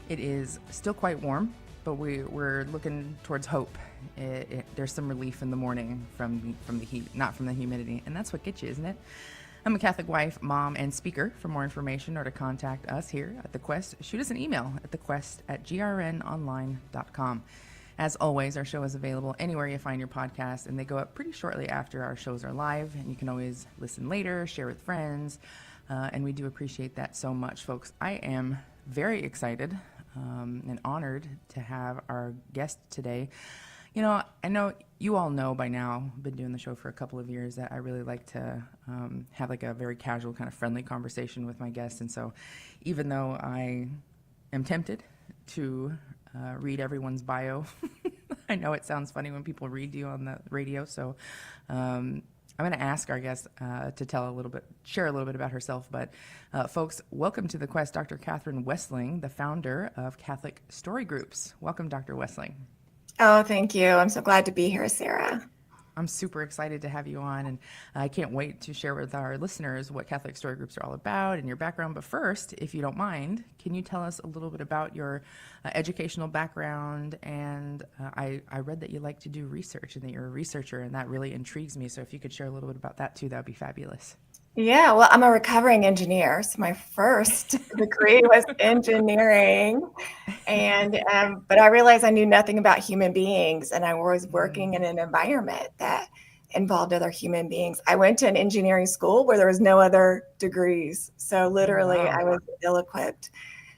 It is still quite warm, but we're looking towards hope. There's some relief in the morning from the heat, not from the humidity, and that's what gets you, isn't it? I'm a Catholic wife, mom, and speaker. For more information or to contact us here at The Quest, shoot us an email at thequest@grnonline.com. As always, our show is available anywhere you find your podcast, and they go up pretty shortly after our shows are live, and you can always listen later, share with friends, and we do appreciate that so much, folks. I am very excited and honored to have our guest today. You know, I know you all know by now, been doing the show for a couple of years, that I really like to have like a very casual, kind of friendly conversation with my guests. And so even though I am tempted to read everyone's bio, I know it sounds funny when people read you on the radio. So I'm going to ask our guest to share a little bit about herself. But folks, welcome to The Quest, Dr. Kathryn Wessling, the founder of Catholic Story Groups. Welcome, Dr. Wessling. Oh, thank you. I'm so glad to be here, Sarah. I'm super excited to have you on, and I can't wait to share with our listeners what Catholic Story Groups are all about and your background. But first, if you don't mind, can you tell us a little bit about your educational background? And I read that you like to do research and that you're a researcher, and that really intrigues me. So if you could share a little bit about that too, that would be fabulous. Yeah, well, I'm a recovering engineer. So my first degree was engineering. But I realized I knew nothing about human beings, and I was working in an environment that involved other human beings. I went to an engineering school where there was no other degrees. So literally I was ill-equipped.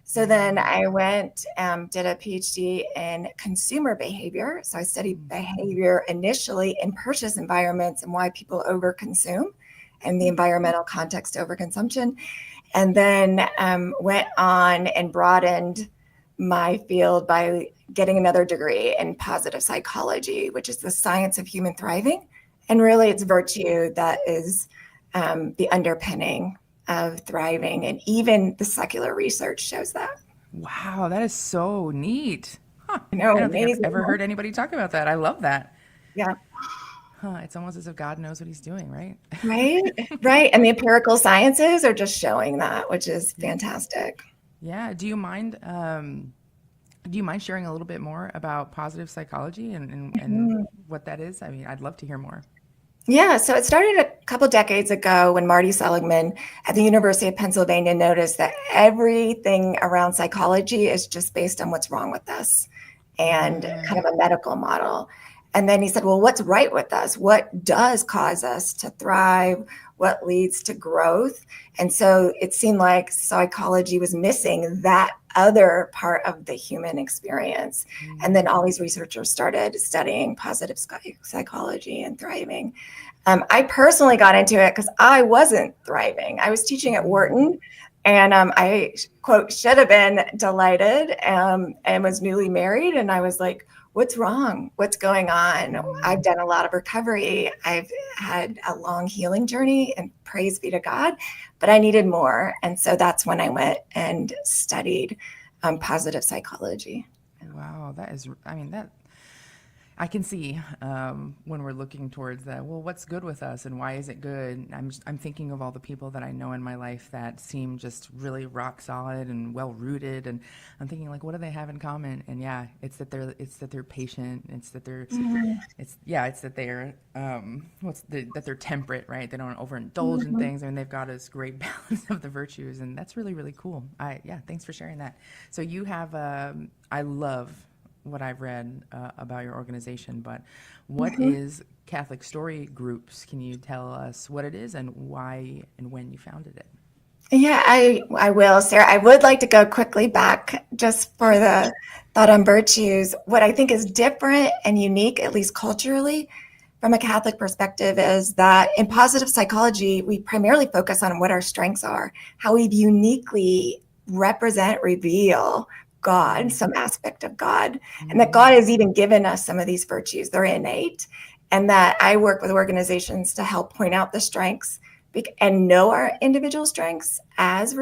So then I went, did a PhD in consumer behavior. So I studied behavior initially in purchase environments and why people overconsume and the environmental context of overconsumption. And then went on and broadened my field by getting another degree in positive psychology, which is the science of human thriving. And really it's virtue that is the underpinning of thriving. And even the secular research shows that. Wow, that is so neat. Huh. I know, I don't amazing. think I've ever heard anybody talk about that. I love that. Yeah. Huh, it's almost as if God knows what he's doing, right? Right. And the empirical sciences are just showing that, which is fantastic. Yeah. Do you mind sharing a little bit more about positive psychology and what that is? I mean, I'd love to hear more. Yeah, so it started a couple decades ago when Marty Seligman at the University of Pennsylvania noticed that everything around psychology is just based on what's wrong with us and kind of a medical model. And then he said, well, what's right with us? What does cause us to thrive? What leads to growth? And so it seemed like psychology was missing that other part of the human experience. And then all these researchers started studying positive psychology and thriving. I personally got into it because I wasn't thriving. I was teaching at Wharton, and I, quote, should have been delighted and was newly married. And I was like, what's wrong? What's going on? I've done a lot of recovery. I've had a long healing journey, and praise be to God, but I needed more. And so that's when I went and studied positive psychology. Wow, I can see when we're looking towards that. Well, what's good with us, and why is it good? I'm thinking of all the people that I know in my life that seem just really rock solid and well rooted, and I'm thinking like, what do they have in common? And yeah, it's that they're patient. It's that they're that they're temperate, right? They don't overindulge in things. I mean, they've got this great balance of the virtues, and that's really, really cool. Thanks for sharing that. So you have I love what I've read about your organization, but what is Catholic Story Groups? Can you tell us what it is and why and when you founded it? Yeah, I will, Sarah. I would like to go quickly back just for the thought on virtues. What I think is different and unique, at least culturally, from a Catholic perspective, is that in positive psychology, we primarily focus on what our strengths are, how we uniquely reveal God, some aspect of God, and that God has even given us some of these virtues. They're innate, and that I work with organizations to help point out the strengths and know our individual strengths as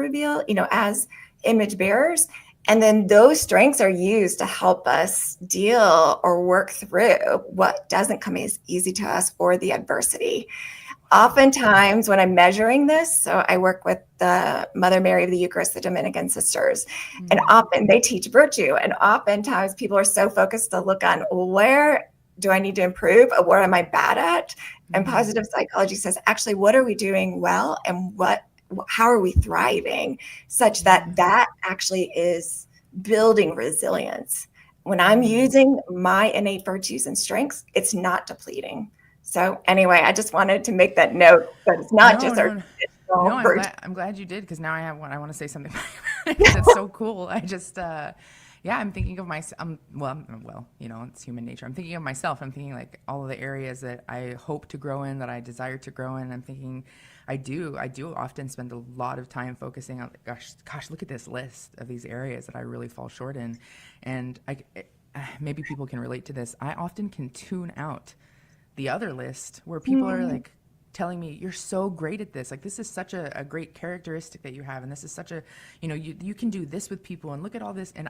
as image bearers. And then those strengths are used to help us deal or work through what doesn't come as easy to us or the adversity. Oftentimes when I'm measuring this, so I work with the Mother Mary of the Eucharist, the Dominican sisters, and often they teach virtue. And oftentimes people are so focused to look on where do I need to improve or what am I bad at? And positive psychology says, actually, what are we doing well and how are we thriving such that that actually is building resilience. When I'm using my innate virtues and strengths, it's not depleting. So anyway, I just wanted to make that note that it's not just our No, traditional virtue. I'm glad you did, because now I have one. I want to say something because it's so cool. I just, yeah, I'm thinking of myself. Well, you know, it's human nature. I'm thinking of myself. I'm thinking like all of the areas that I hope to grow in, that I desire to grow in. I'm thinking, I do often spend a lot of time focusing on, gosh, look at this list of these areas that I really fall short in, and maybe people can relate to this. I often can tune out the other list where people are like telling me, you're so great at this, like this is such a great characteristic that you have, and this is such a, you know, you can do this with people, and look at all this, and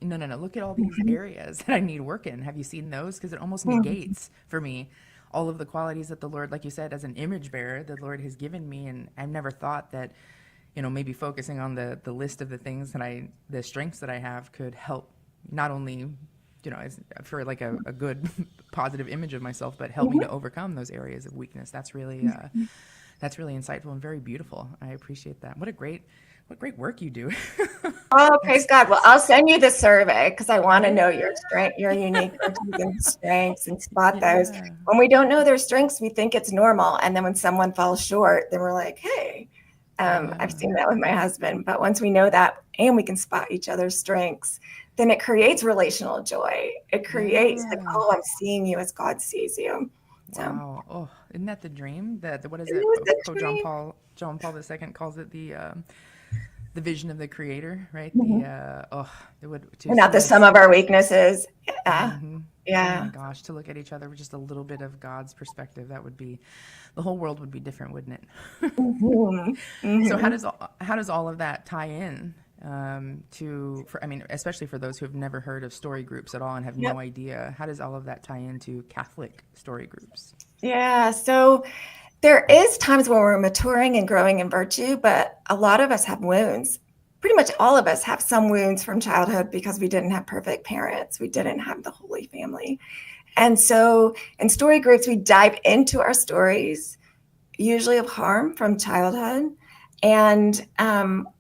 no, look at all these areas that I need work in. Have you seen those? Because it almost negates for me all of the qualities that the Lord, like you said, as an image bearer, the Lord has given me. And I've never thought that, you know, maybe focusing on the list of the things that the strengths that I have could help not only, you know, for like a good positive image of myself, but help me to overcome those areas of weakness. That's really insightful and very beautiful. I appreciate that. What great work you do. Oh, praise God. Well, I'll send you the survey because I want to know your strength, your unique virtues and strengths, and spot those. When we don't know their strengths, we think it's normal. And then when someone falls short, then we're like, hey, I've seen that with my husband. But once we know that and we can spot each other's strengths, then it creates relational joy. It creates like, oh, I'm seeing you as God sees you. So, wow. Oh, isn't that the dream? What is it it? was the Pope dream. John Paul II calls it the vision of the Creator, right? We're not the sum of our weaknesses. Yeah. Yeah. Oh my gosh, to look at each other with just a little bit of God's perspective, the whole world would be different, wouldn't it? So how does all of that tie in especially for those who have never heard of story groups at all and have no idea, how does all of that tie into Catholic story groups? Yeah. So there is times when we're maturing and growing in virtue, but a lot of us have wounds. Pretty much all of us have some wounds from childhood because we didn't have perfect parents. We didn't have the Holy Family. And so in story groups, we dive into our stories, usually of harm from childhood, and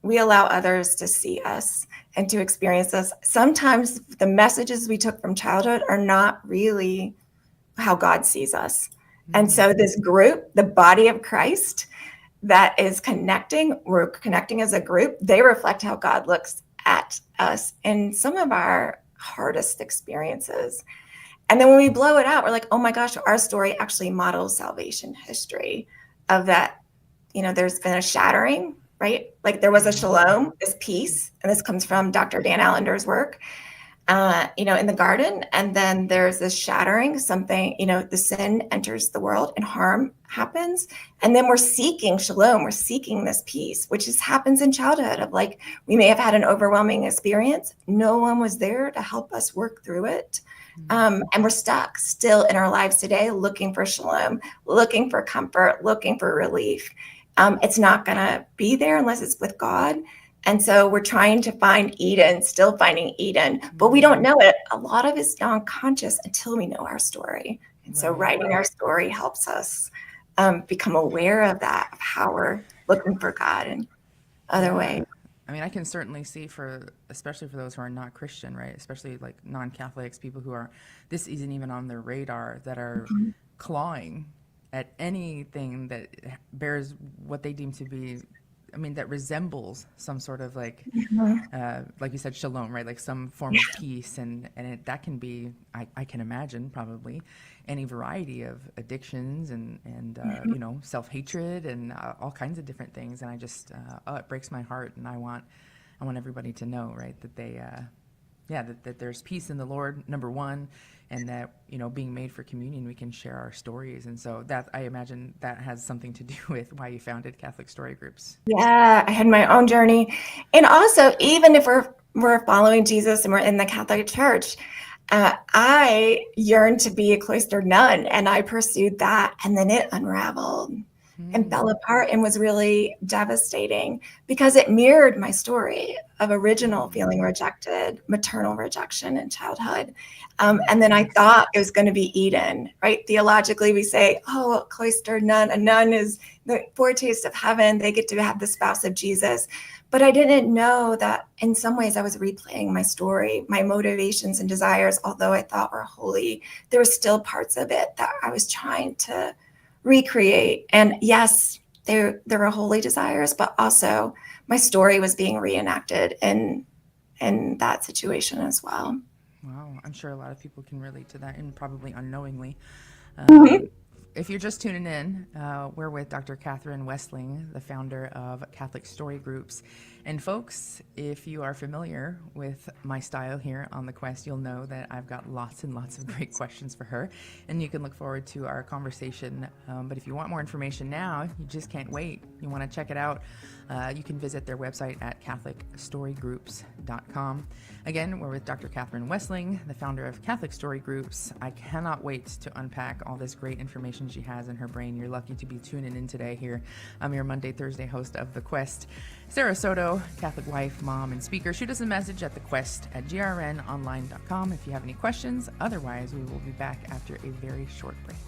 we allow others to see us and to experience us. Sometimes the messages we took from childhood are not really how God sees us. And so this group, the body of Christ that is connecting, we're connecting as a group, they reflect how God looks at us in some of our hardest experiences. And then when we blow it out, we're like, oh my gosh, our story actually models salvation history of that. You know, there's been a shattering, right? Like there was a shalom, this peace, and this comes from Dr. Dan Allender's work, in the garden. And then there's this shattering, the sin enters the world and harm happens. And then we're seeking shalom, we're seeking this peace, which happens in childhood of like, we may have had an overwhelming experience. No one was there to help us work through it. And we're stuck still in our lives today, looking for shalom, looking for comfort, looking for relief. It's not going to be there unless it's with God. And so we're trying to find Eden, still finding Eden, but we don't know it. A lot of it's non-conscious until we know our story. And so writing our story helps us become aware of that, of how we're looking for God in other ways. I mean, I can certainly see especially for those who are not Christian, right? Especially like non-Catholics, people who this isn't even on their radar, that are clawing at anything that bears what they deem to be, that resembles some sort of like you said, shalom, right? Like some form of peace. And that can be, I can imagine probably any variety of addictions and self-hatred and all kinds of different things. And I just, it breaks my heart. And I want everybody to know, right, that they, that there's peace in the Lord, number one, and that, being made for communion, we can share our stories. And so that, I imagine that has something to do with why you founded Catholic Story Groups. Yeah, I had my own journey. And also, even if we're following Jesus and we're in the Catholic Church, I yearned to be a cloistered nun, and I pursued that, and then it unraveled. and fell apart and was really devastating because it mirrored my story of original feeling rejected, maternal rejection in childhood. And then I thought it was going to be Eden, right? Theologically, we say, oh, a cloistered nun, a nun is the foretaste of heaven. They get to have the spouse of Jesus. But I didn't know that in some ways I was replaying my story, my motivations and desires, although I thought were holy, there were still parts of it that I was trying to recreate. And yes, there were holy desires, but also my story was being reenacted in that situation as well. Wow, I'm sure a lot of people can relate to that, and probably unknowingly. Mm-hmm. If you're just tuning in, we're with Dr. Kathryn Wessling, the founder of Catholic Story Groups. And folks, if you are familiar with my style here on The Quest, you'll know that I've got lots and lots of great questions for her, and you can look forward to our conversation. But if you want more information now, you just can't wait. You want to check it out, you can visit their website at CatholicStoryGroups.com. Again, we're with Dr. Kathryn Wessling, the founder of Catholic Story Groups. I cannot wait to unpack all this great information she has in her brain. You're lucky to be tuning in today here. I'm your Monday, Thursday host of The Quest, Sarah Soto, Catholic wife, mom, and speaker. Shoot us a message at thequest@grnonline.com if you have any questions. Otherwise, we will be back after a very short break.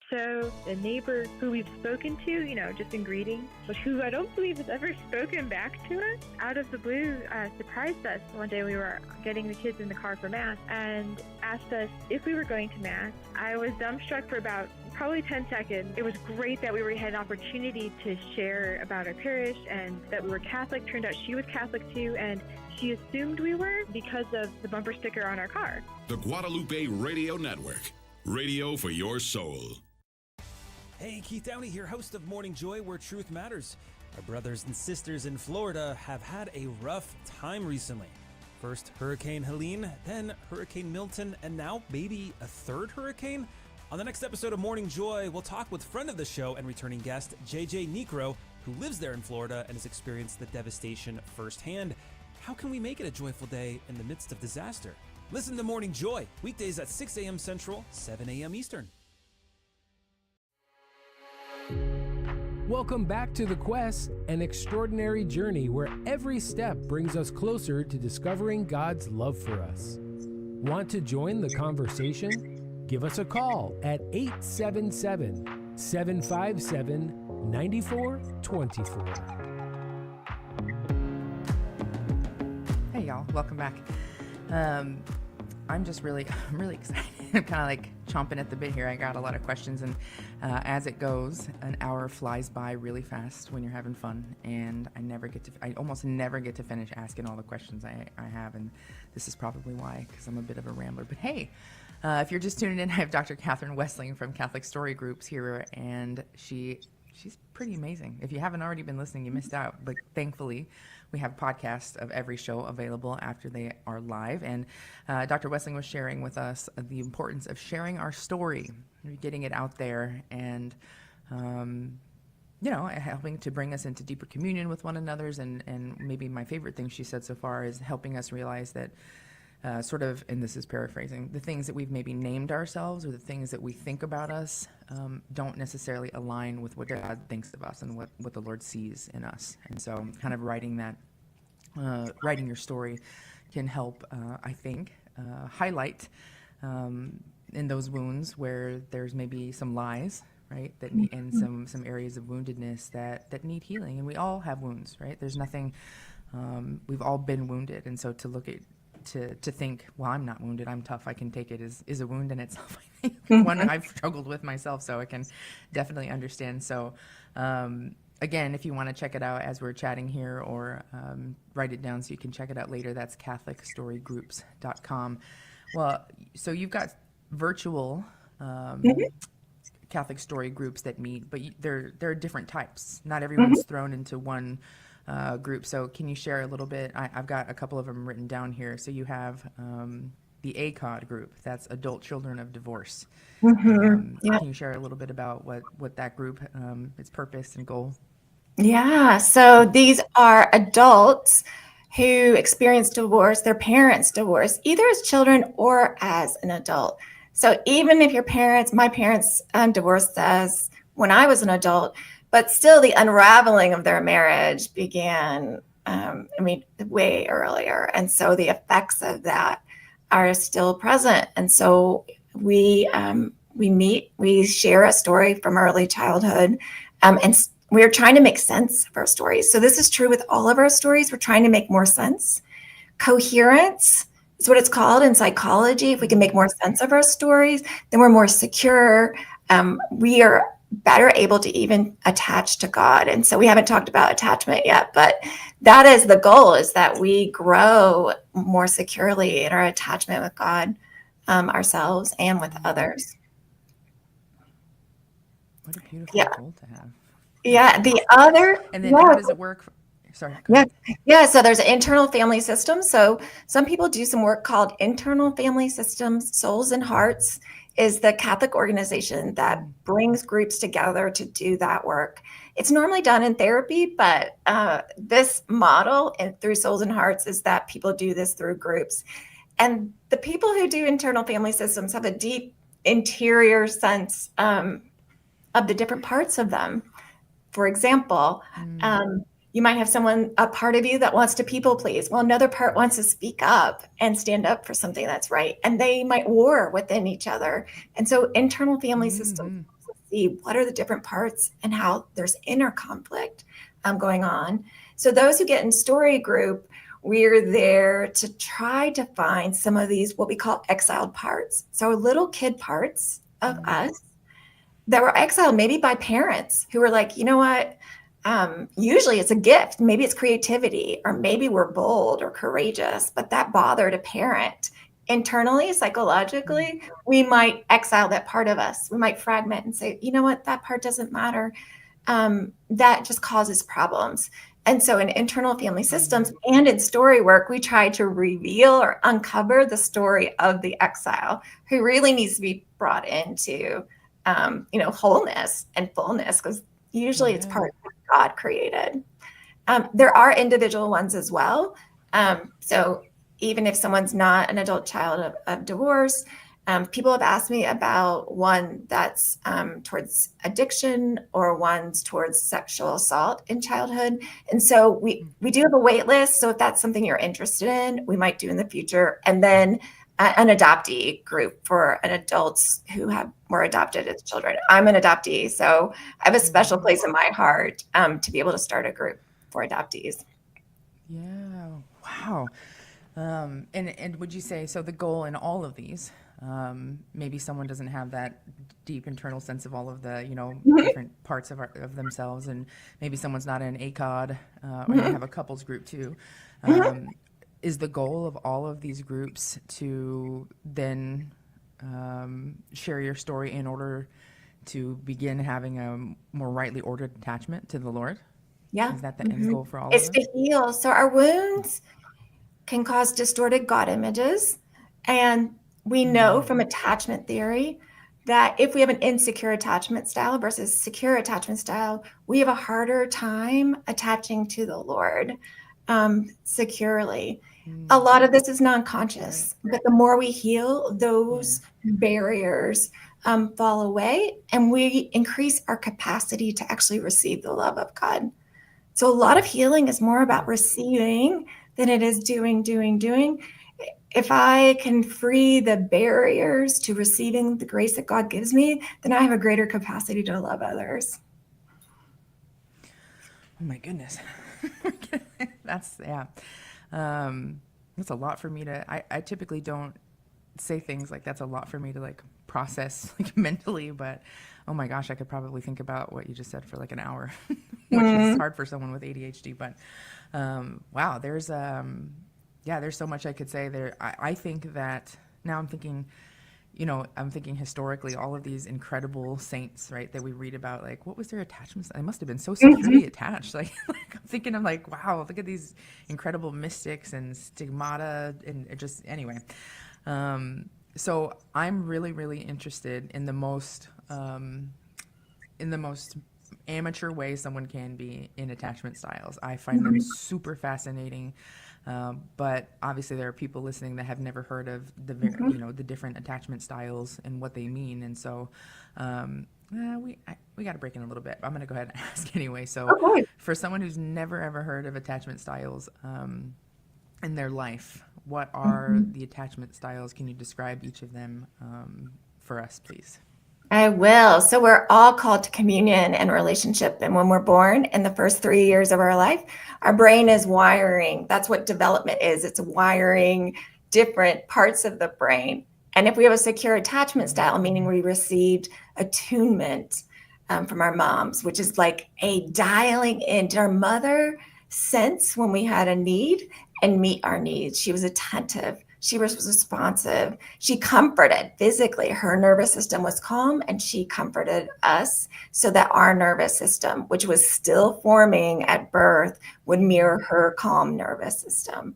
So the neighbor who we've spoken to, just in greeting, but who I don't believe has ever spoken back to us, out of the blue, surprised us. One day we were getting the kids in the car for Mass and asked us if we were going to Mass. I was dumbstruck for about probably 10 seconds. It was great that we had an opportunity to share about our parish and that we were Catholic. Turned out she was Catholic too, and she assumed we were because of the bumper sticker on our car. The Guadalupe Radio Network. Radio for your soul. Hey, Keith Downey here, host of Morning Joy, where truth matters. Our brothers and sisters in Florida have had a rough time recently. First Hurricane Helene, then Hurricane Milton, and now maybe a third hurricane? On the next episode of Morning Joy, we'll talk with friend of the show and returning guest, JJ Necro, who lives there in Florida and has experienced the devastation firsthand. How can we make it a joyful day in the midst of disaster? Listen to Morning Joy, weekdays at 6 a.m. Central, 7 a.m. Eastern. Welcome back to The Quest, an extraordinary journey where every step brings us closer to discovering God's love for us. Want to join the conversation? Give us a call at 877-757-9424. Hey y'all, welcome back. I'm really excited. I'm kind of like chomping at the bit here. I got a lot of questions, and as it goes, an hour flies by really fast when you're having fun, and I almost never get to finish asking all the questions I have, and this is probably why, because I'm a bit of a rambler. But hey, if you're just tuning in, I have Dr. Kathryn Wessling from Catholic Story Groups here, and she's pretty amazing. If you haven't already been listening, you missed out, but thankfully, we have podcasts of every show available after they are live. And Dr. Wessling was sharing with us the importance of sharing our story, getting it out there, and helping to bring us into deeper communion with one another's. And maybe my favorite thing she said so far is helping us realize that and this is paraphrasing, the things that we've maybe named ourselves or the things that we think about us don't necessarily align with what God thinks of us and what the Lord sees in us. And so kind of writing your story can help, I think, highlight in those wounds where there's maybe some lies, right, that need, and some areas of woundedness that need healing. And we all have wounds, right? There's nothing, we've all been wounded. And so to look at, to think, well, I'm not wounded, I'm tough, I can take it, is a wound in itself. I think one I've struggled with myself, so I can definitely understand. So again, if you want to check it out as we're chatting here, or write it down so you can check it out later, that's CatholicStoryGroups.com. Well, so you've got virtual Catholic story groups that meet, but there are different types. Not everyone's thrown into one group. So can you share a little bit? I've got a couple of them written down here. So you have the ACOD group, that's Adult Children of Divorce. Yeah. Can you share a little bit about what that group, its purpose and goal? Yeah, so these are adults who experience divorce, their parents divorce, either as children or as an adult. So even if my parents divorced us when I was an adult, but still the unraveling of their marriage began, way earlier. And so the effects of that are still present. And so we meet, we share a story from early childhood, and we're trying to make sense of our stories. So this is true with all of our stories. We're trying to make more sense. Coherence is what it's called in psychology. If we can make more sense of our stories, then we're more secure. We are better able to even attach to God. And so we haven't talked about attachment yet, but that is the goal, is that we grow more securely in our attachment with God, ourselves and with others. What a beautiful Yeah. goal to have. Yeah. The other, And then yeah. how does it work? Sorry. Go Yeah. ahead. Yeah. So there's an internal family system. So some people do some work called internal family systems. Souls and Hearts is the Catholic organization that brings groups together to do that work. It's normally done in therapy, but this model through Souls and Hearts is that people do this through groups. And the people who do internal family systems have a deep interior sense of the different parts of them. For example, you might have a part of you that wants to people please. Well, another part wants to speak up and stand up for something that's right. And they might war within each other. And so internal family systems see what are the different parts and how there's inner conflict going on. So those who get in story group, we're there to try to find some of these, what we call exiled parts. So little kid parts of us that were exiled maybe by parents who were like, you know what? Usually it's a gift. Maybe it's creativity, or maybe we're bold or courageous, but that bothered a parent. Internally, psychologically, we might exile that part of us. We might fragment and say, you know what? That part doesn't matter. That just causes problems. And so in internal family systems and in story work, we try to reveal or uncover the story of the exile who really needs to be brought into wholeness and fullness, because usually it's part of what God created. There are individual ones as well. So even if someone's not an adult child of divorce, people have asked me about one that's towards addiction or one's towards sexual assault in childhood. And so we do have a wait list. So if that's something you're interested in, we might do in the future. And then an adoptee group for an adults who were adopted as children. I'm an adoptee, so I have a special place in my heart to be able to start a group for adoptees. Yeah. Wow. And would you say, so the goal in all of these, maybe someone doesn't have that deep internal sense of all of the, different parts of themselves, and maybe someone's not in ACOD, or you have a couples group too. Is the goal of all of these groups to then share your story in order to begin having a more rightly ordered attachment to the Lord? Yeah. Is that the end goal for all It's of us? to heal. So our wounds can cause distorted God images. And we know from attachment theory that if we have an insecure attachment style versus secure attachment style, we have a harder time attaching to the Lord securely. A lot of this is non-conscious, but the more we heal, those barriers fall away, and we increase our capacity to actually receive the love of God. So a lot of healing is more about receiving than it is doing. If I can free the barriers to receiving the grace that God gives me, then I have a greater capacity to love others. Oh my goodness. That's a lot for me I typically don't say things like that's a lot for me to like process like mentally, but oh my gosh, I could probably think about what you just said for like an hour, which is hard for someone with ADHD, but wow, there's so much I could say there. I think that now I'm thinking historically, all of these incredible saints, right, that we read about, like, what was their attachments? They must have been so securely attached. Like I'm thinking, I'm like, wow, look at these incredible mystics and stigmata, and just anyway. So I'm really, really interested in the most amateur way someone can be in attachment styles. I find them super fascinating. But obviously there are people listening that have never heard of the the different attachment styles and what they mean. And so we got to break in a little bit. I'm going to go ahead and ask anyway. So for someone who's never ever heard of attachment styles in their life, what are the attachment styles? Can you describe each of them for us, please? I will. So we're all called to communion and relationship. And when we're born, in the first 3 years of our life, our brain is wiring. That's what development is. It's wiring different parts of the brain. And if we have a secure attachment style, meaning we received attunement from our moms, which is like a dialing in. Did our mother sense when we had a need and meet our needs? She was attentive. She was responsive. She comforted physically. Her nervous system was calm, and she comforted us so that our nervous system, which was still forming at birth, would mirror her calm nervous system.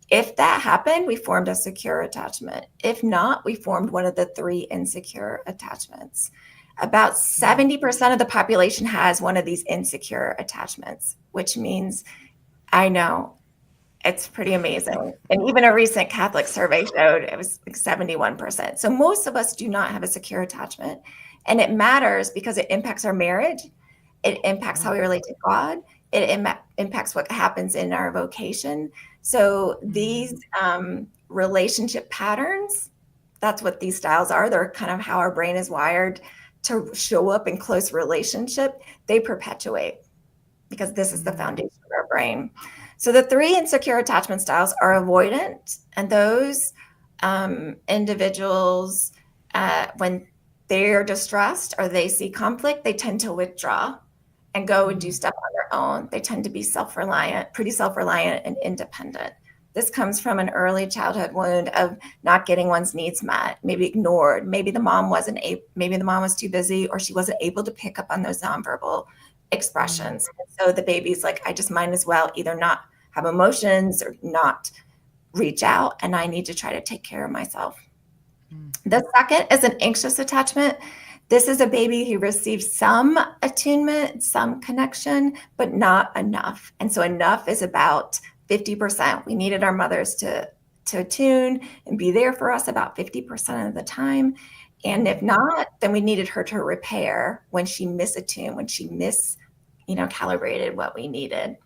If that happened, we formed a secure attachment. If not, we formed one of the 3 insecure attachments. About 70% of the population has one of these insecure attachments, which means, I know, it's pretty amazing. And even a recent Catholic survey showed it was like 71%. So most of us do not have a secure attachment. And it matters because it impacts our marriage. It impacts how we relate to God. It impacts what happens in our vocation. So these relationship patterns, that's what these styles are. They're kind of how our brain is wired to show up in close relationship. They perpetuate because this is the foundation of our brain. So the 3 insecure attachment styles are avoidant, and those individuals, when they're distressed or they see conflict, they tend to withdraw and go and do stuff on their own. They tend to be self-reliant, pretty self-reliant and independent. This comes from an early childhood wound of not getting one's needs met, maybe ignored. Maybe the mom was too busy, or she wasn't able to pick up on those nonverbal expressions. So the baby's like, I just might as well either not have emotions or not reach out, and I need to try to take care of myself. The second is an anxious attachment. This is a baby who receives some attunement, some connection, but not enough. And so enough is about 50%. We needed our mothers to attune and be there for us about 50% of the time. And if not, then we needed her to repair when she misattuned, when she calibrated what we needed.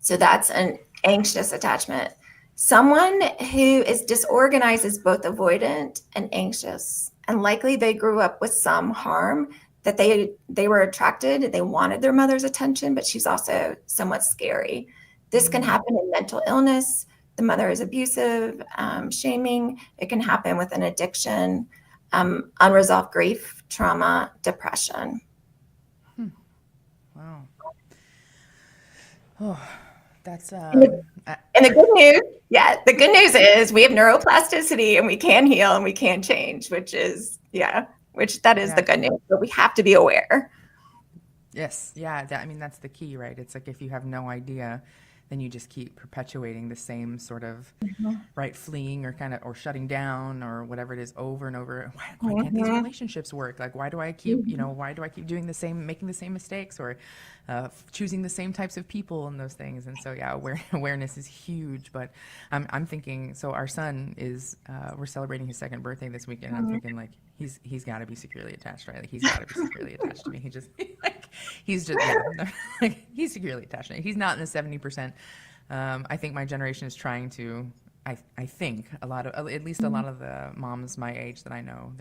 So that's an anxious attachment. Someone who is disorganized is both avoidant and anxious. And likely they grew up with some harm that they were attracted, they wanted their mother's attention, but she's also somewhat scary. This can happen in mental illness. The mother is abusive, shaming. It can happen with an addiction, unresolved grief, trauma, depression. Wow. Oh, that's And the good news is we have neuroplasticity and we can heal and we can change, which is the good news. But we have to be aware. Yes. Yeah. That's the key, right? It's like if you have no idea, then you just keep perpetuating the same sort of right, fleeing or shutting down or whatever it is over and over. Why can't these relationships work? Like, why do I keep doing the same, making the same mistakes, or choosing the same types of people and those things? And so, awareness is huge. But I'm thinking, so our son is, we're celebrating his 2nd birthday this weekend. And I'm thinking, like, he's got to be securely attached, right? Like, he's got to be securely attached to me. He's securely attached to me. He's not in the 70%. I think my generation is trying to. I think at least a lot of the moms my age that I know,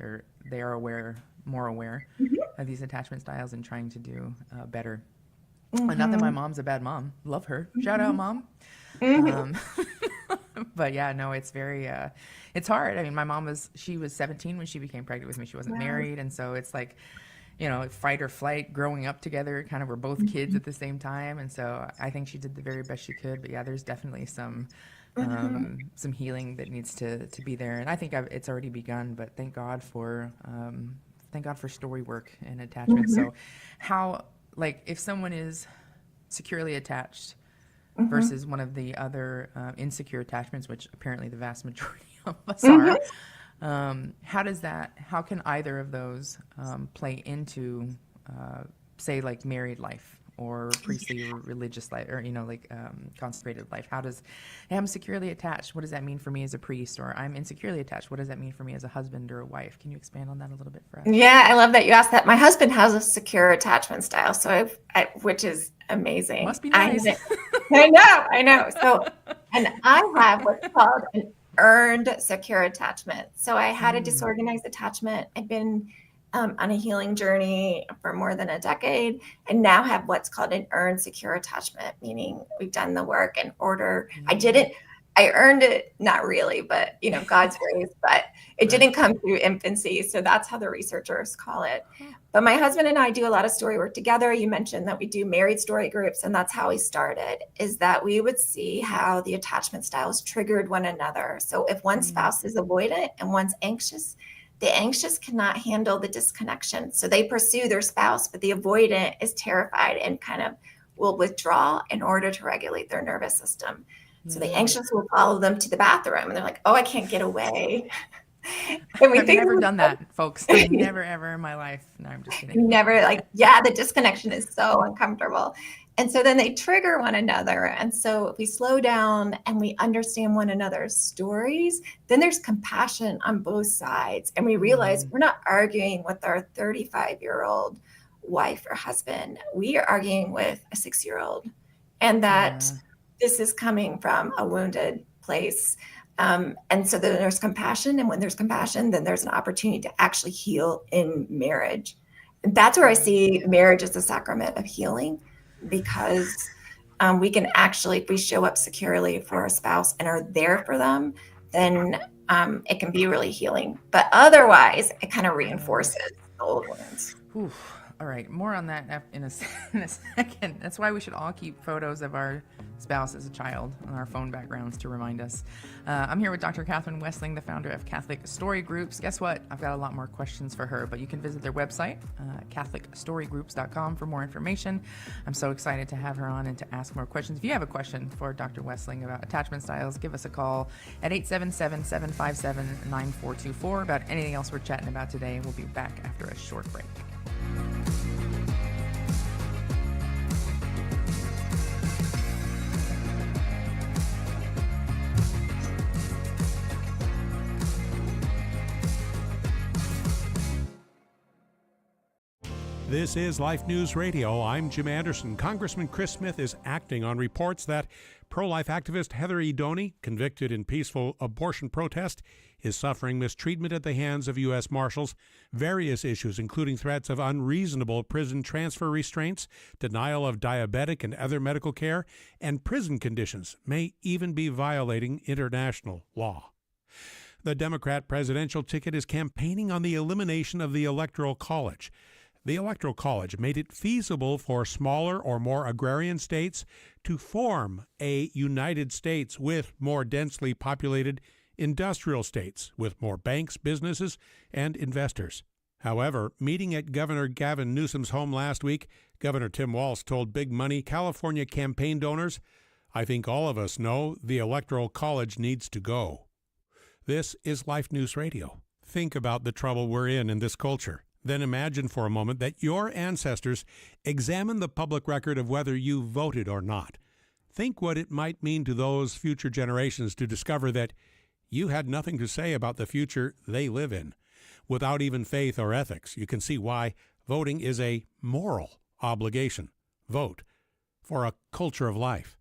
they are more aware of these attachment styles and trying to do better. And not that my mom's a bad mom. Love her. Shout out, Mom. But yeah, no, it's very, it's hard. I mean, my mom she was 17 when she became pregnant with me. She wasn't married. And so it's like, fight or flight, growing up together, kind of we're both kids at the same time. And so I think she did the very best she could. But yeah, there's definitely some healing that needs to be there. And I think it's already begun, but thank God for story work and attachment. So how, like, if someone is securely attached versus one of the other insecure attachments, which apparently the vast majority of us are, how can either of those play into say like married life or priestly or religious life, or consecrated life? I'm securely attached, what does that mean for me as a priest? Or I'm insecurely attached, what does that mean for me as a husband or a wife? Can you expand on that a little bit for us? Yeah, I love that you asked that. My husband has a secure attachment style, so which is amazing. Must be nice. I know. So, and I have what's called an earned secure attachment. So I had a disorganized attachment. I've been on a healing journey for more than a decade, and now have what's called an earned secure attachment, meaning we've done the work in order. I earned it, not really, but God's grace, but it didn't come through infancy. So that's how the researchers call it. But my husband and I do a lot of story work together. You mentioned that we do married story groups, and that's how we started, is that we would see how the attachment styles triggered one another. So if one spouse is avoidant and one's anxious, the anxious cannot handle the disconnection. So they pursue their spouse, but the avoidant is terrified and kind of will withdraw in order to regulate their nervous system. So the anxious will follow them to the bathroom, and they're like, "Oh, I can't get away." And I've never done that, folks. Never, ever in my life. No, I'm just kidding. Never, the disconnection is so uncomfortable. And so then they trigger one another. And so if we slow down and we understand one another's stories, then there's compassion on both sides. And we realize we're not arguing with our 35-year-old wife or husband. We are arguing with a 6-year-old. And that this is coming from a wounded place. And so then there's compassion. And when there's compassion, then there's an opportunity to actually heal in marriage. And that's where I see marriage as a sacrament of healing, because we can actually, if we show up securely for a spouse and are there for them, then it can be really healing. But otherwise, it kind of reinforces the old wounds. Oof. All right, more on that in a second. That's why we should all keep photos of our spouse as a child on our phone backgrounds to remind us. I'm here with Dr. Kathryn Wessling, the founder of Catholic Story Groups. Guess what? I've got a lot more questions for her, but you can visit their website, catholicstory.groups.com, for more information. I'm so excited to have her on and to ask more questions. If you have a question for Dr. Wessling about attachment styles, give us a call at 877-757-9424. About anything else we're chatting about today, we'll be back after a short break. This is Life News Radio. I'm Jim Anderson. Congressman Chris Smith is acting on reports that pro-life activist Heather Idoni, convicted in peaceful abortion protest, is suffering mistreatment at the hands of U.S. Marshals. Various issues, including threats of unreasonable prison transfer restraints, denial of diabetic and other medical care, and prison conditions, may even be violating international law. The Democrat presidential ticket is campaigning on the elimination of the Electoral College. The Electoral College made it feasible for smaller or more agrarian states to form a United States with more densely populated industrial states with more banks, businesses, and investors. However, meeting at Governor Gavin Newsom's home last week, Governor Tim Walz told big money California campaign donors, "I think all of us know the Electoral College needs to go." This is Life News Radio. Think about the trouble we're in this culture. Then imagine for a moment that your ancestors examined the public record of whether you voted or not. Think what it might mean to those future generations to discover that you had nothing to say about the future they live in. Without even faith or ethics, you can see why voting is a moral obligation. Vote for a culture of life.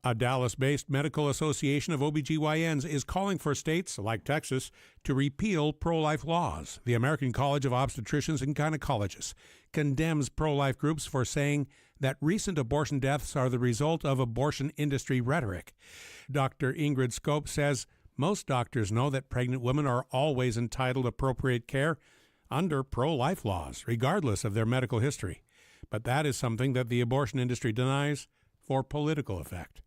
A Dallas-based medical association of OBGYNs is calling for states, like Texas, to repeal pro-life laws. The American College of Obstetricians and Gynecologists condemns pro-life groups for saying that recent abortion deaths are the result of abortion industry rhetoric. Dr. Ingrid Scope says most doctors know that pregnant women are always entitled to appropriate care under pro-life laws, regardless of their medical history. But that is something that the abortion industry denies for political effect.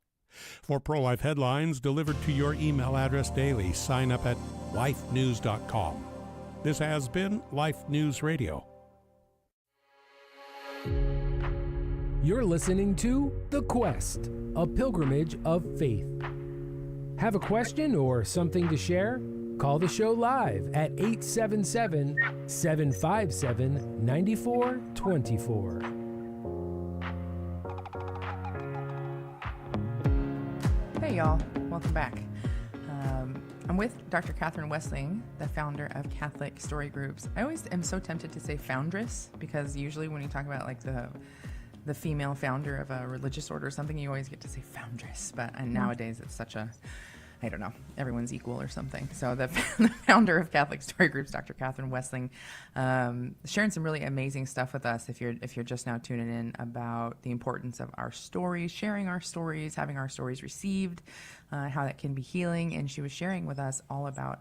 For pro-life headlines delivered to your email address daily, sign up at lifenews.com. This has been Life News Radio. You're listening to The Quest, a pilgrimage of faith. Have a question or something to share? Call the show live at 877-757-9424. Hey, y'all. Welcome back. I'm with Dr. Kathryn Wessling, the founder of Catholic Story Groups. I always am so tempted to say foundress, because usually when you talk about like the female founder of a religious order or something, you always get to say foundress. But nowadays it's such a, I don't know, everyone's equal or something. So the founder of Catholic Story Groups, Dr. Kathryn Wessling, sharing some really amazing stuff with us. If you're just now tuning in, about the importance of our stories, sharing our stories, having our stories received, how that can be healing. And she was sharing with us all about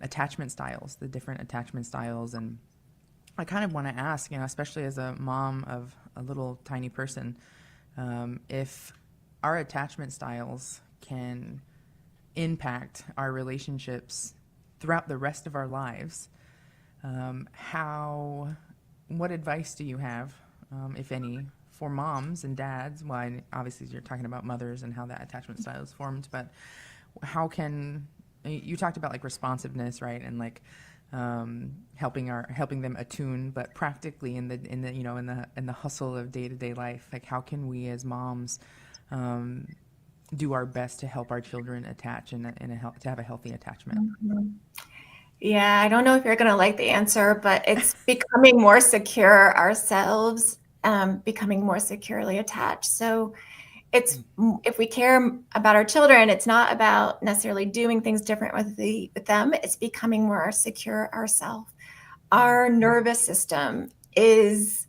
attachment styles, the different attachment styles. And I kind of want to ask, especially as a mom of a little tiny person, if our attachment styles can impact our relationships throughout the rest of our lives, what advice do you have, if any, for moms and dads? Well, obviously you're talking about mothers and how that attachment style is formed, but how can you talked about like responsiveness, right? And like helping them attune, but practically in the hustle of day-to-day life, like how can we as moms do our best to help our children attach to have a healthy attachment? Mm-hmm. Yeah, I don't know if you're going to like the answer, but it's becoming more secure ourselves, becoming more securely attached. So it's, if we care about our children, it's not about necessarily doing things different with them. It's becoming more secure ourselves. Our nervous system is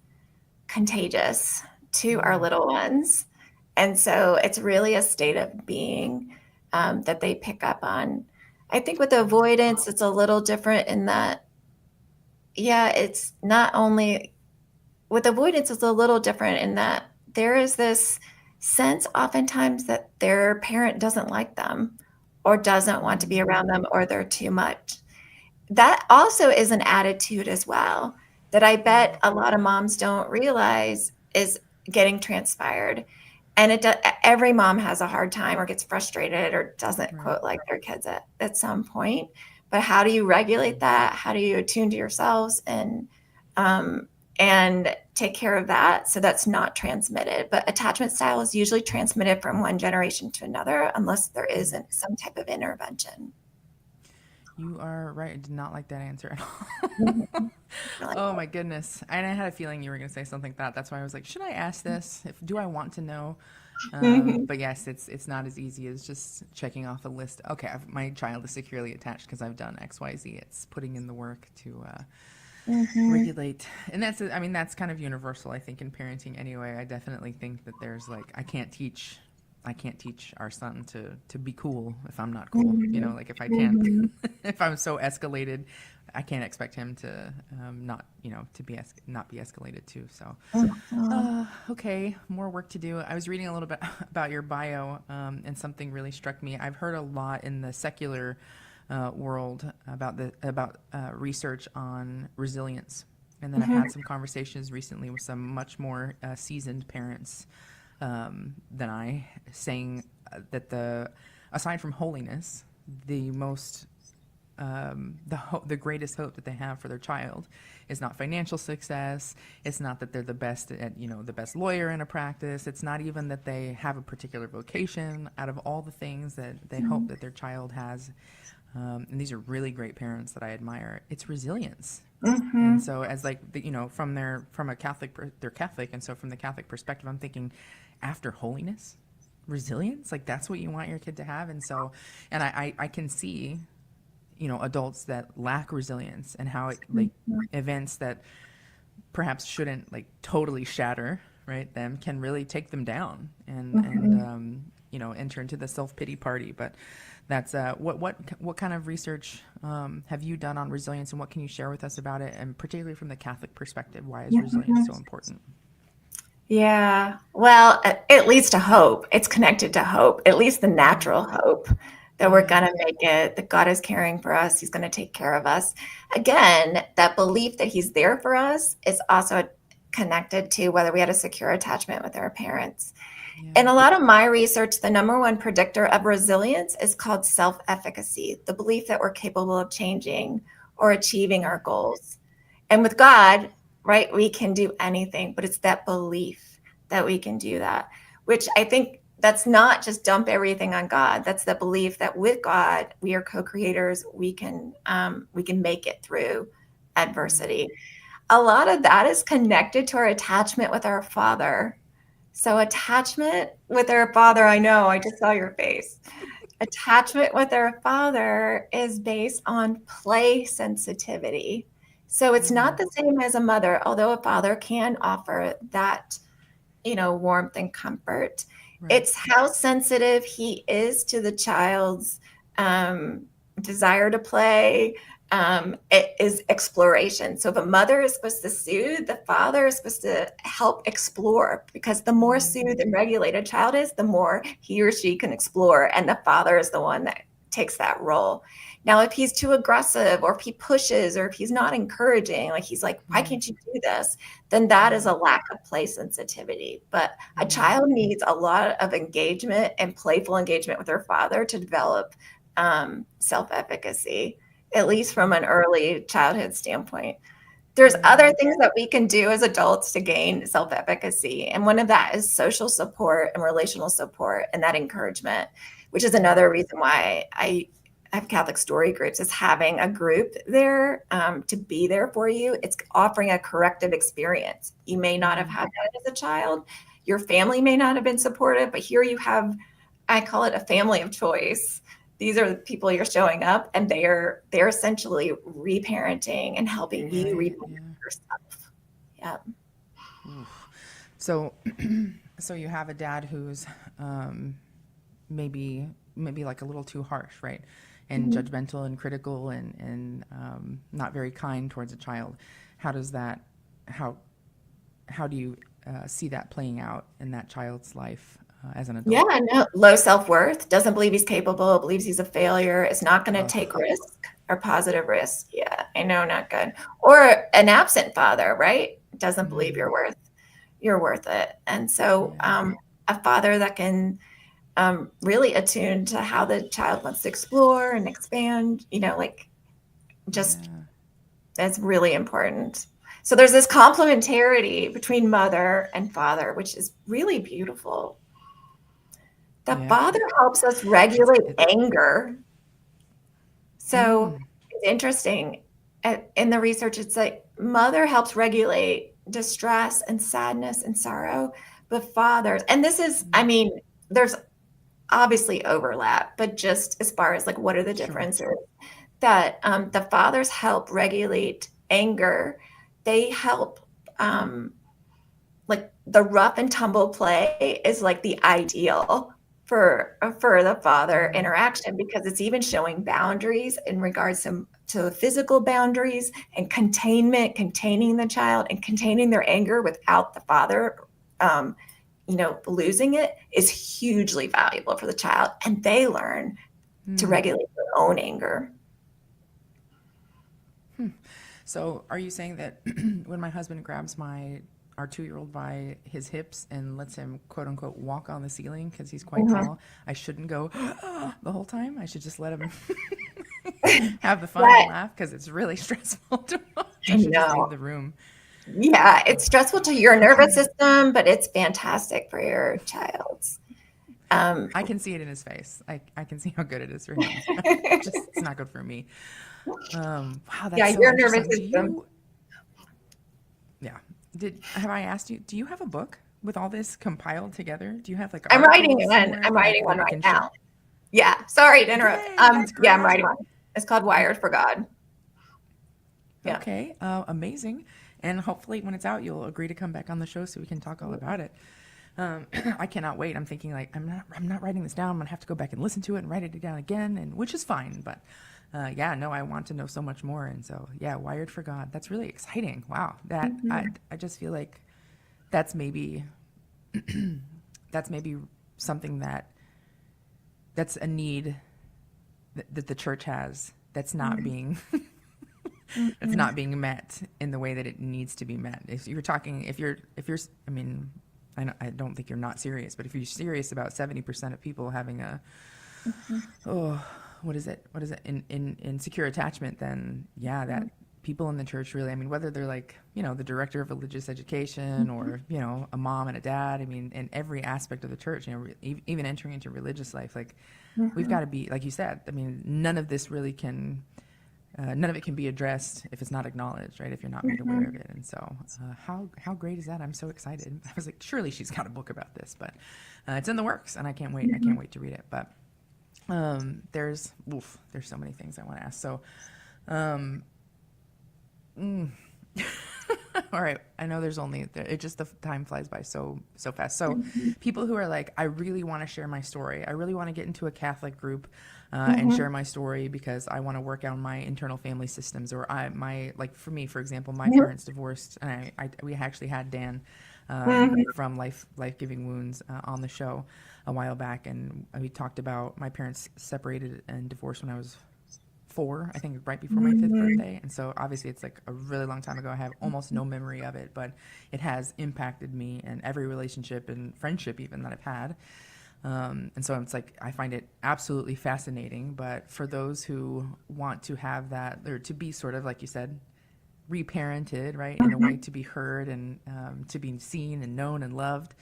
contagious to our little ones. And so it's really a state of being that they pick up on. I think with avoidance, it's a little different in that, it's not only, with avoidance, it's a little different in that there is this sense oftentimes that their parent doesn't like them or doesn't want to be around them, or they're too much. That also is an attitude as well that I bet a lot of moms don't realize is getting transpired. And every mom has a hard time or gets frustrated or doesn't quote like their kids at some point. But how do you regulate that? How do you attune to yourselves and take care of that so that's not transmitted? But attachment style is usually transmitted from one generation to another unless there isn't some type of intervention. You are right. I did not like that answer at all. Oh my goodness. And I had a feeling you were going to say something like that. That's why I was like, should I ask this? Do I want to know? But yes, it's not as easy as just checking off a list. Okay, my child is securely attached because I've done X, Y, Z. It's putting in the work to regulate. And that's kind of universal, I think, in parenting anyway. I definitely think that there's like, I can't teach our son to be cool if I'm not cool. Like if I can't, if I'm so escalated, I can't expect him to not be escalated too. So, okay, more work to do. I was reading a little bit about your bio, and something really struck me. I've heard a lot in the secular world about research on resilience, and then I've had some conversations recently with some much more seasoned parents than I, saying that aside from holiness, the most the greatest hope that they have for their child is not financial success. It's not that they're the best at the best lawyer in a practice. It's not even that they have a particular vocation. Out of all the things that they hope that their child has, and these are really great parents that I admire, it's resilience. And so as like from a Catholic, they're Catholic, and so from the Catholic perspective, I'm thinking, after holiness, resilience, like that's what you want your kid to have. And so, and I can see, adults that lack resilience, and how it like events that perhaps shouldn't like totally shatter them can really take them down and enter into the self-pity party. But that's what kind of research have you done on resilience, and what can you share with us about it, and particularly from the Catholic perspective, why is resilience so important? Yeah, well, it leads to hope. It's connected to hope, at least the natural hope that we're going to make it, that God is caring for us. He's going to take care of us. Again, that belief that he's there for us is also connected to whether we had a secure attachment with our parents. In a lot of my research, the number one predictor of resilience is called self-efficacy, the belief that we're capable of changing or achieving our goals. And with God, right, we can do anything, but it's that belief that we can do that, which I think that's not just dump everything on God. That's the belief that with God, we are co-creators. We can make it through adversity. A lot of that is connected to our attachment with our Father. So attachment with our Father, I know, I just saw your face. Attachment with our Father is based on play sensitivity. So it's not the same as a mother, although a father can offer that, warmth and comfort. Right. It's how sensitive he is to the child's desire to play. It is exploration. So if a mother is supposed to soothe, the father is supposed to help explore, because the more soothed and regulated a child is, the more he or she can explore. And the father is the one that takes that role. Now, if he's too aggressive, or if he pushes, or if he's not encouraging, like he's like, why can't you do this? Then that is a lack of play sensitivity. But a child needs a lot of engagement and playful engagement with their father to develop self-efficacy, at least from an early childhood standpoint. There's other things that we can do as adults to gain self-efficacy. And one of that is social support and relational support and that encouragement, which is another reason why I have Catholic story groups, is having a group there to be there for you. It's offering a corrective experience. You may not have had that as a child. Your family may not have been supportive, but here you have, I call it a family of choice. These are the people you're showing up, and they're essentially reparenting and helping you reparent yourself. Yeah. So you have a dad who's maybe like a little too harsh, right? And judgmental and critical and not very kind towards a child. How does that, how do you see that playing out in that child's life as an adult? Yeah, no, low self-worth, doesn't believe he's capable, believes he's a failure, is not going to take risk or positive risk. Yeah, I know, not good. Or an absent father, right? Doesn't believe you're worth it. And so a father that can really attune to how the child wants to explore and expand, that's really important. So there's this complementarity between mother and father, which is really beautiful. The father helps us regulate anger. So it's interesting. In the research, it's like mother helps regulate distress and sadness and sorrow, but fathers, and this is, there's obviously overlap, but just as far as like, what are the differences? That the fathers help regulate anger. They help, like the rough and tumble play is like the ideal for the father interaction, because it's even showing boundaries in regards to physical boundaries and containment, containing the child and containing their anger without the father, losing it, is hugely valuable for the child. And they learn to regulate their own anger. So are you saying that when my husband grabs our 2-year-old by his hips and lets him, quote unquote, walk on the ceiling because he's quite tall, I shouldn't go the whole time? I should just let him have the fun and laugh, because it's really stressful to watch. I should just leave the room. Yeah, it's stressful to your nervous system, but it's fantastic for your child's. I can see it in his face. I can see how good it is for him. It's not good for me. Wow, that's so your interesting. nervous system. Have I asked you, do you have a book with all this compiled together? Do you have like I'm writing one right now. Yeah, sorry to interrupt. Yeah, I'm writing one. It's called Wired for God. Yeah. Okay, amazing. And hopefully when it's out, you'll agree to come back on the show so we can talk all about it. I cannot wait. I'm thinking like, I'm not writing this down. I'm gonna have to go back and listen to it and write it down again, and which is fine. But I want to know so much more. And so, Wired for God. That's really exciting. Wow. That I just feel like that's maybe something that's a need that the church has that's not being not being met in the way that it needs to be met. If you're I don't think you're not serious, but if you're serious about 70% of people having a, what is it? Insecure attachment, then yeah, that people in the church really, I mean, whether they're like, the director of religious education or, a mom and a dad, I mean, in every aspect of the church, even entering into religious life, like we've got to be, like you said, I mean, none of this really can, none of it can be addressed if it's not acknowledged, right? If you're not made aware of it. And so how great is that? I'm so excited. I was like, surely she's got a book about this, but it's in the works and I can't wait. I can't wait to read it. But there's so many things I want to ask. So, all right. I know there's only, it just, the time flies by so fast. So people who are like, I really want to share my story. I really want to get into a Catholic group and share my story because I want to work on my internal family systems, or like for me, for example, my parents divorced, and we actually had Dan from Life Giving Wounds on the show a while back, and we talked about my parents separated and divorced when I was 4, I think right before my 5th birthday. And so obviously it's like a really long time ago. I have almost no memory of it, but it has impacted me and every relationship and friendship even that I've had. And so it's like, I find it absolutely fascinating. But for those who want to have that, or to be sort of, like you said, reparented, right, in a way to be heard and to be seen and known and loved,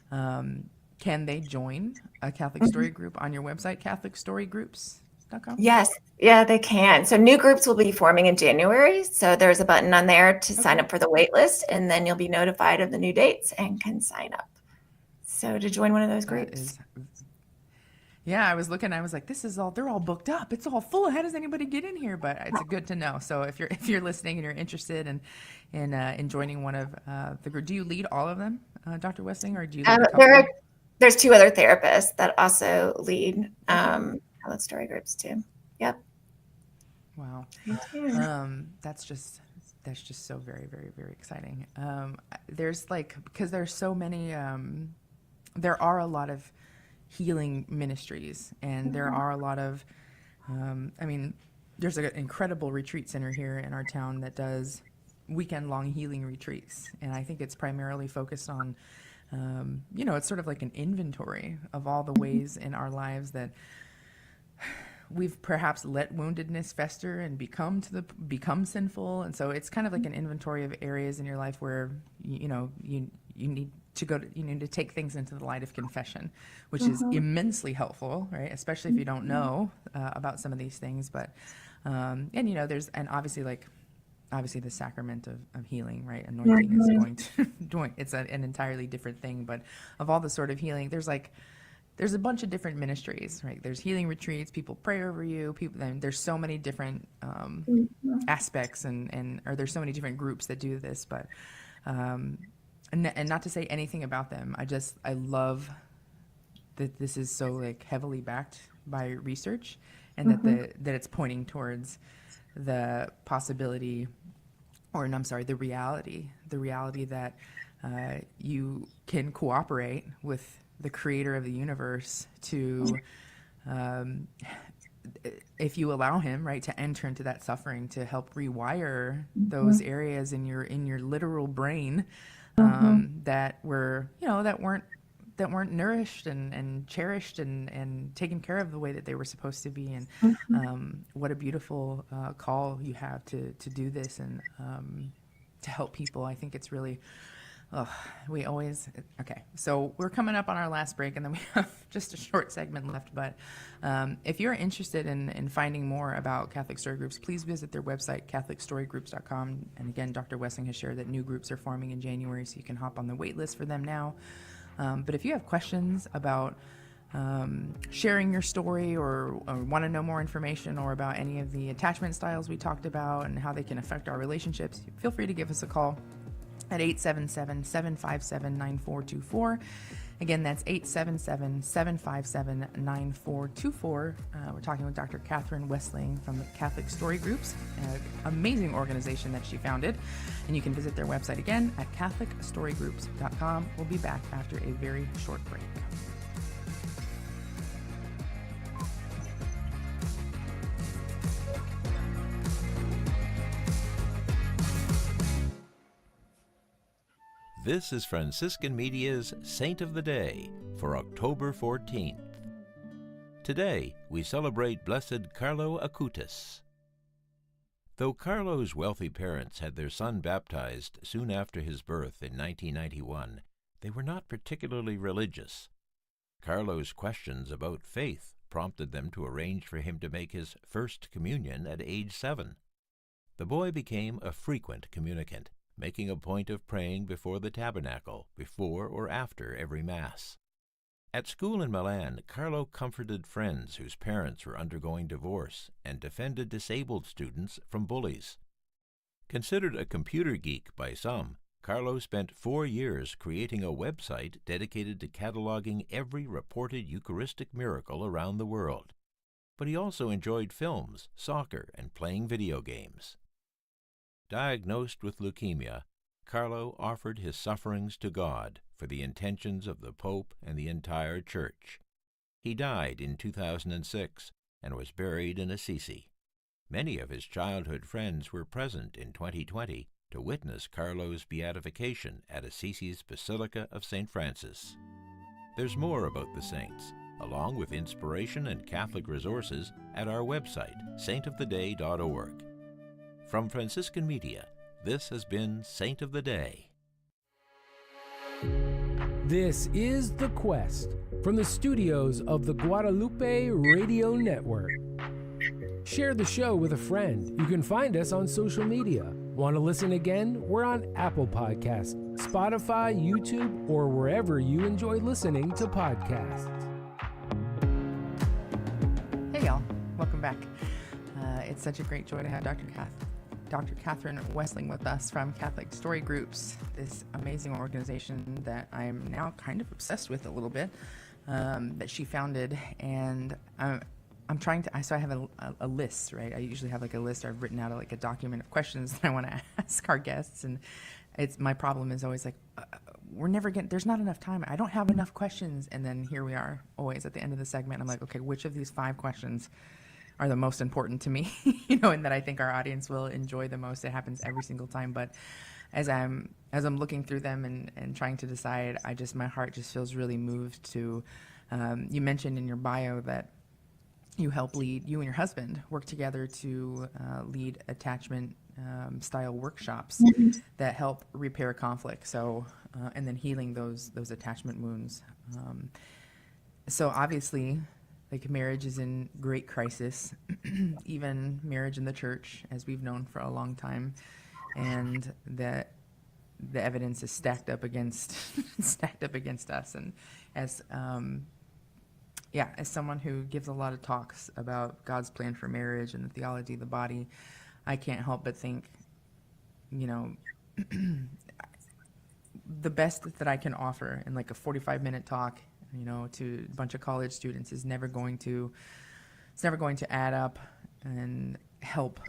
can they join a Catholic Story group on your website, CatholicStoryGroups.com? Yes. Yeah, they can. So new groups will be forming in January. So there's a button on there to sign up for the wait list, and then you'll be notified of the new dates and can sign up. So to join one of those groups. Yeah, I was looking, I was like, they're all booked up. It's all full. How does anybody get in here? But it's good to know. So if you're listening and you're interested in joining one of the group, do you lead all of them, Dr. Wessling, or do you lead a couple? There's 2 other therapists that also lead Catholic Story groups too. Yep. Wow. That's just so very, very, very exciting. There's because there's so many, there are a lot of healing ministries, and there are a lot of, there's an incredible retreat center here in our town that does weekend-long healing retreats. And I think it's primarily focused on, it's sort of like an inventory of all the ways in our lives that we've perhaps let woundedness fester and become sinful. And so it's kind of like an inventory of areas in your life where, you need to to take things into the light of confession, which is immensely helpful, right? Especially if you don't know about some of these things. But, there's, and obviously the sacrament of healing, right? Anointing is going to, it's an entirely different thing. But of all the sort of healing, there's a bunch of different ministries, right? There's healing retreats, people pray over you, and there's so many different aspects or there's so many different groups that do this, but, and not to say anything about them. I love that this is so heavily backed by research, and that it's pointing towards the possibility, the reality that you can cooperate with the creator of the universe to, if you allow him, right, to enter into that suffering, to help rewire those areas in your literal brain that weren't nourished and cherished and taken care of the way that they were supposed to be. And what a beautiful call you have to do this and to help people. I think it's really, okay. So we're coming up on our last break, and then we have just a short segment left. But if you're interested in finding more about Catholic Story Groups, please visit their website, CatholicStoryGroups.com. And again, Dr. Wessling has shared that new groups are forming in January, so you can hop on the wait list for them now. But if you have questions about sharing your story or want to know more information or about any of the attachment styles we talked about and how they can affect our relationships, feel free to give us a call at 877-757-9424. Again, that's 877-757-9424. We're talking with Dr. Kathryn Wessling from the Catholic Story Groups, an amazing organization that she founded. And you can visit their website again at CatholicStoryGroups.com. We'll be back after a very short break. This is Franciscan Media's Saint of the Day for October 14th. Today, we celebrate Blessed Carlo Acutis. Though Carlo's wealthy parents had their son baptized soon after his birth in 1991, they were not particularly religious. Carlo's questions about faith prompted them to arrange for him to make his first communion at age 7. The boy became a frequent communicant, making a point of praying before the tabernacle, before or after every Mass. At school in Milan, Carlo comforted friends whose parents were undergoing divorce and defended disabled students from bullies. Considered a computer geek by some, Carlo spent 4 years creating a website dedicated to cataloging every reported Eucharistic miracle around the world. But he also enjoyed films, soccer, and playing video games. Diagnosed with leukemia, Carlo offered his sufferings to God for the intentions of the Pope and the entire Church. He died in 2006 and was buried in Assisi. Many of his childhood friends were present in 2020 to witness Carlo's beatification at Assisi's Basilica of St. Francis. There's more about the saints, along with inspiration and Catholic resources at our website, saintoftheday.org. From Franciscan Media, this has been Saint of the Day. This is The Quest from the studios of the Guadalupe Radio Network. Share the show with a friend. You can find us on social media. Want to listen again? We're on Apple Podcasts, Spotify, YouTube, or wherever you enjoy listening to podcasts. Hey y'all, welcome back. It's such a great joy to have Dr. Kathryn Wessling with us from Catholic Story Groups, this amazing organization that I'm now kind of obsessed with a little bit, that she founded. And I'm trying to, so I have a list, right? I usually have like a list. I've written out like a document of questions that I want to ask our guests. And my problem is always like, there's not enough time. I don't have enough questions. And then here we are always at the end of the segment. I'm like, okay, which of these 5 questions are the most important to me, and that I think our audience will enjoy the most. It happens every single time. But as I'm looking through them and trying to decide, my heart just feels really moved to, you mentioned in your bio that you and your husband work together to lead attachment style workshops that help repair conflict. So, and then healing those attachment wounds. So obviously, like, marriage is in great crisis, even marriage in the church, as we've known for a long time, and that the evidence is stacked up against us. And as someone who gives a lot of talks about God's plan for marriage and the theology of the body, I can't help but think, the best that I can offer in like a 45-minute talk, to a bunch of college students is never going to add up and help,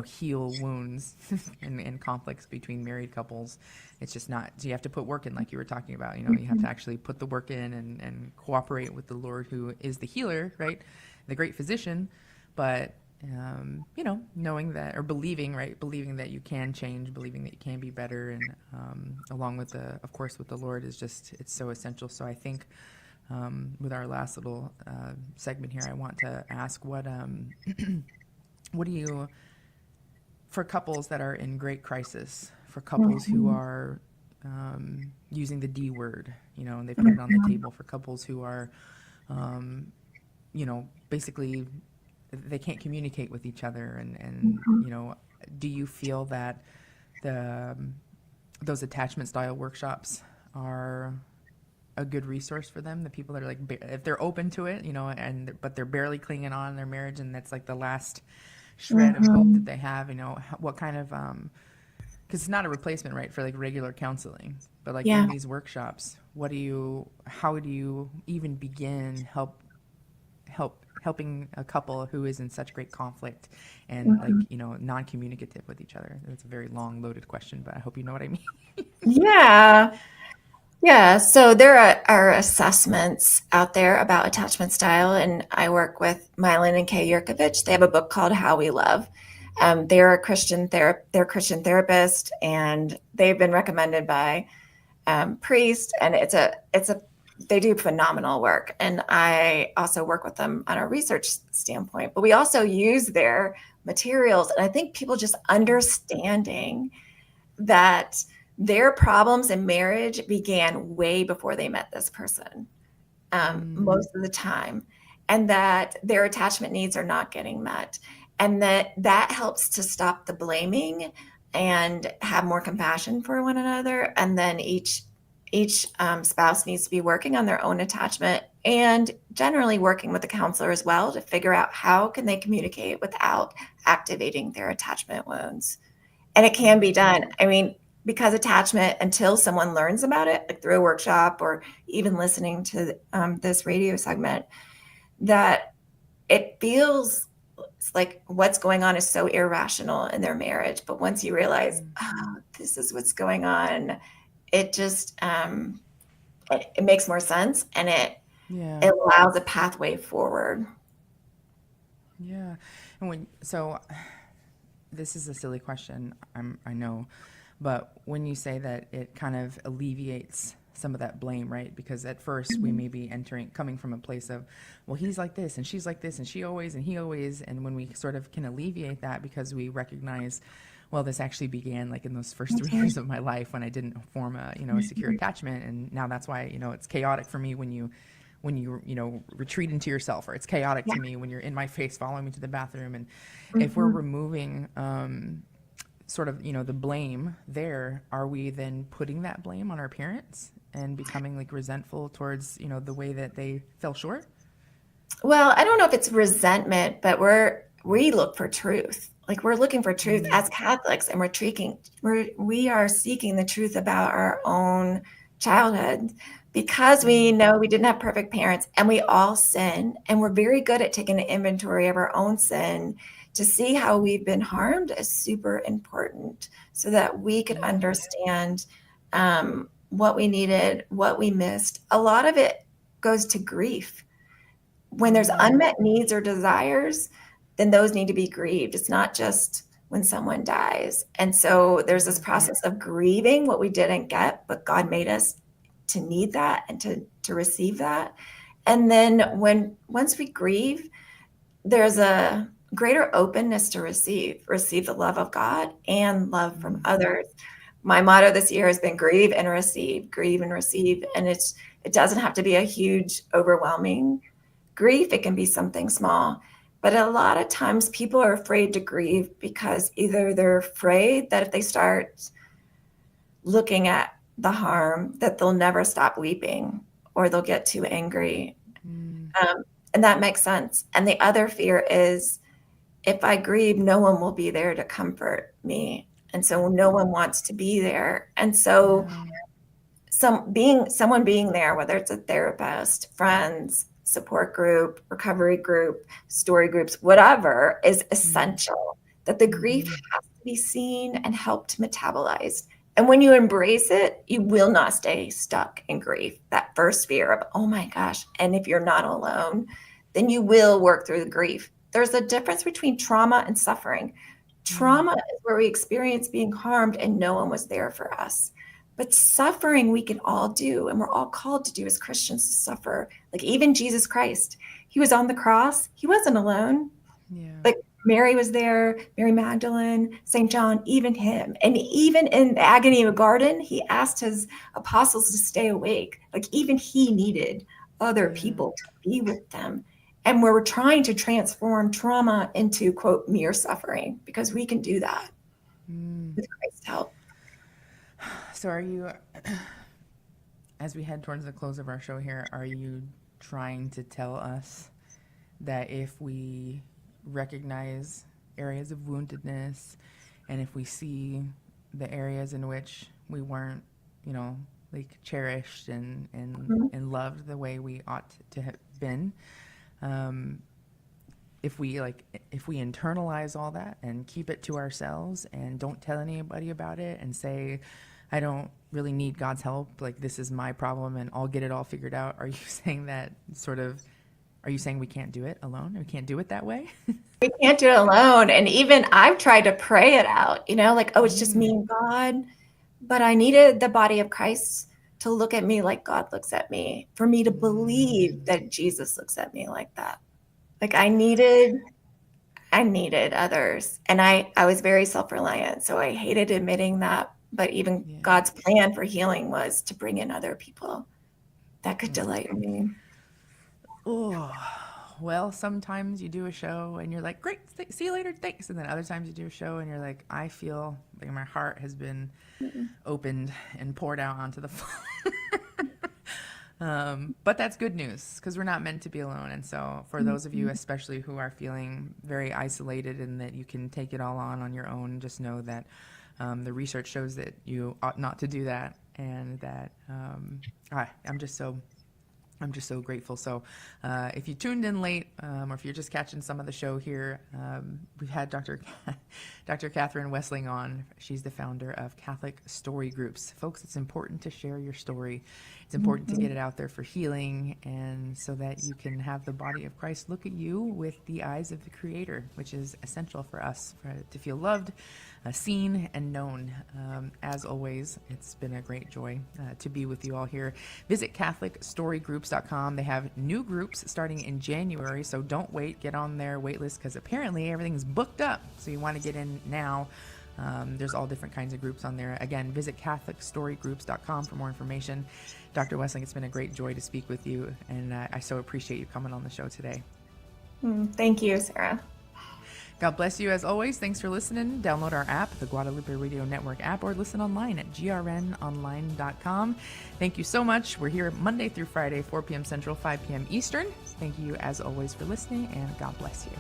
heal wounds and conflicts between married couples. It's just not. So you have to put work in, like you were talking about. You have to actually put the work in and cooperate with the Lord, who is the healer, right? The great physician. But knowing that, or believing that you can change, believing that you can be better, and along with with the Lord is it's so essential. So I think with our last little segment here, I want to ask what do you, for couples that are in great crisis, for couples who are using the D word, and they put it on the table, for couples who are, basically they can't communicate with each other, and do you feel that those attachment style workshops are a good resource for them? The people that are like, if they're open to it, but they're barely clinging on in their marriage, and that's like the last shred of hope that they have. What kind of because it's not a replacement, right, for like regular counseling, but like in these workshops, how do you even begin helping a couple who is in such great conflict and non-communicative with each other? It's a very long, loaded question, but I hope you know what I mean. Yeah. So there are assessments out there about attachment style, and I work with Mylan and Kay Yurkovich. They have a book called How We Love, They're a they're a Christian therapist, and they've been recommended by priests, and they do phenomenal work. And I also work with them on a research standpoint, but we also use their materials. And I think people just understanding that their problems in marriage began way before they met this person, most of the time, and that their attachment needs are not getting met. And that helps to stop the blaming and have more compassion for one another. And then each spouse needs to be working on their own attachment and generally working with the counselor as well to figure out how can they communicate without activating their attachment wounds. And it can be done. I mean, because attachment, until someone learns about it, like through a workshop or even listening to this radio segment, that it feels like what's going on is so irrational in their marriage. But once you realize, oh, this is what's going on, it just it makes more sense, and it allows a pathway forward. Yeah. And this is a silly question, I know, but when you say that it kind of alleviates some of that blame, right? Because at first we may be coming from a place of, well, he's like this and she's like this and she always and he always, and when we sort of can alleviate that because we recognize, well, this actually began like in those first 3 years of my life when I didn't form a secure attachment, and now that's why it's chaotic for me when you retreat into yourself, or it's chaotic to me when you're in my face following me to the bathroom. And if we're removing sort of the blame there, are we then putting that blame on our parents and becoming like resentful towards the way that they fell short? Well, I don't know if it's resentment, but we look for truth. Like, we're looking for truth as Catholics, and we are seeking the truth about our own childhood, because we know we didn't have perfect parents, and we all sin, and we're very good at taking an inventory of our own sin. To see how we've been harmed is super important, so that we could understand what we needed, what we missed. A lot of it goes to grief. When there's unmet needs or desires, then those need to be grieved. It's not just when someone dies. And so there's this process of grieving what we didn't get, but God made us to need that and to receive that. And then once we grieve, there's a greater openness to receive the love of God and love from others. My motto this year has been grieve and receive, grieve and receive. And it doesn't have to be a huge, overwhelming grief. It can be something small. But a lot of times people are afraid to grieve because either they're afraid that if they start looking at the harm, that they'll never stop weeping, or they'll get too angry. And that makes sense. And the other fear is, if I grieve, no one will be there to comfort me. And so no one wants to be there. And so someone being there, whether it's a therapist, friends, support group, recovery group, story groups, whatever, is essential. That the grief has to be seen and helped metabolized. And when you embrace it, you will not stay stuck in grief. That first fear of, oh my gosh, and if you're not alone, then you will work through the grief. There's a difference between trauma and suffering. Trauma is where we experience being harmed and no one was there for us. But suffering we can all do, and we're all called to do as Christians, to suffer. Like even Jesus Christ, he was on the cross. He wasn't alone. Like Mary was there, Mary Magdalene, St. John, even him. And even in the agony of the garden, he asked his apostles to stay awake. Like even he needed other people to be with them. And we're trying to transform trauma into, quote, mere suffering, because we can do that with Christ's help. So are you, as we head towards the close of our show here, are you trying to tell us that if we recognize areas of woundedness, and if we see the areas in which we weren't, like cherished and loved the way we ought to have been, if we internalize all that and keep it to ourselves and don't tell anybody about it and say, I don't really need God's help, like this is my problem and I'll get it all figured out, are you saying that sort of Are you saying we can't do it alone? We can't do it that way? We can't do it alone. And even I've tried to pray it out, like, oh, it's just me and God. But I needed the body of Christ to look at me like God looks at me, for me to believe that Jesus looks at me like that. Like I needed others. And I was very self-reliant. So I hated admitting that. But even God's plan for healing was to bring in other people that could delight me. Oh, well, sometimes you do a show and you're like, great, see you later, thanks. And then other times you do a show and you're like, I feel like my heart has been opened and poured out onto the floor. But that's good news because we're not meant to be alone. And so for those of you, especially who are feeling very isolated and that you can take it all on your own, just know that the research shows that you ought not to do that. And that I'm just so grateful. So if you tuned in late or if you're just catching some of the show here, we've had Dr. Kathryn Wessling on. She's the founder of Catholic Story Groups. Folks, it's important to share your story. It's important to get it out there for healing and so that you can have the body of Christ look at you with the eyes of the Creator, which is essential for us to feel loved, seen, and known. As always, it's been a great joy to be with you all here. Visit CatholicStoryGroups.com. They have new groups starting in January, so don't wait. Get on their wait list because apparently everything's booked up, so you want to get in now. There's all different kinds of groups on there. Again, visit CatholicStoryGroups.com for more information. Dr. Wessling, it's been a great joy to speak with you, and I so appreciate you coming on the show today. Thank you, Sarah. God bless you as always. Thanks for listening. Download our app, the Guadalupe Radio Network app, or listen online at grnonline.com. Thank you so much. We're here Monday through Friday, 4 p.m. Central, 5 p.m. Eastern. Thank you as always for listening, and God bless you.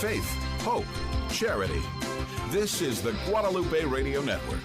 Faith, hope, charity. This is the Guadalupe Radio Network.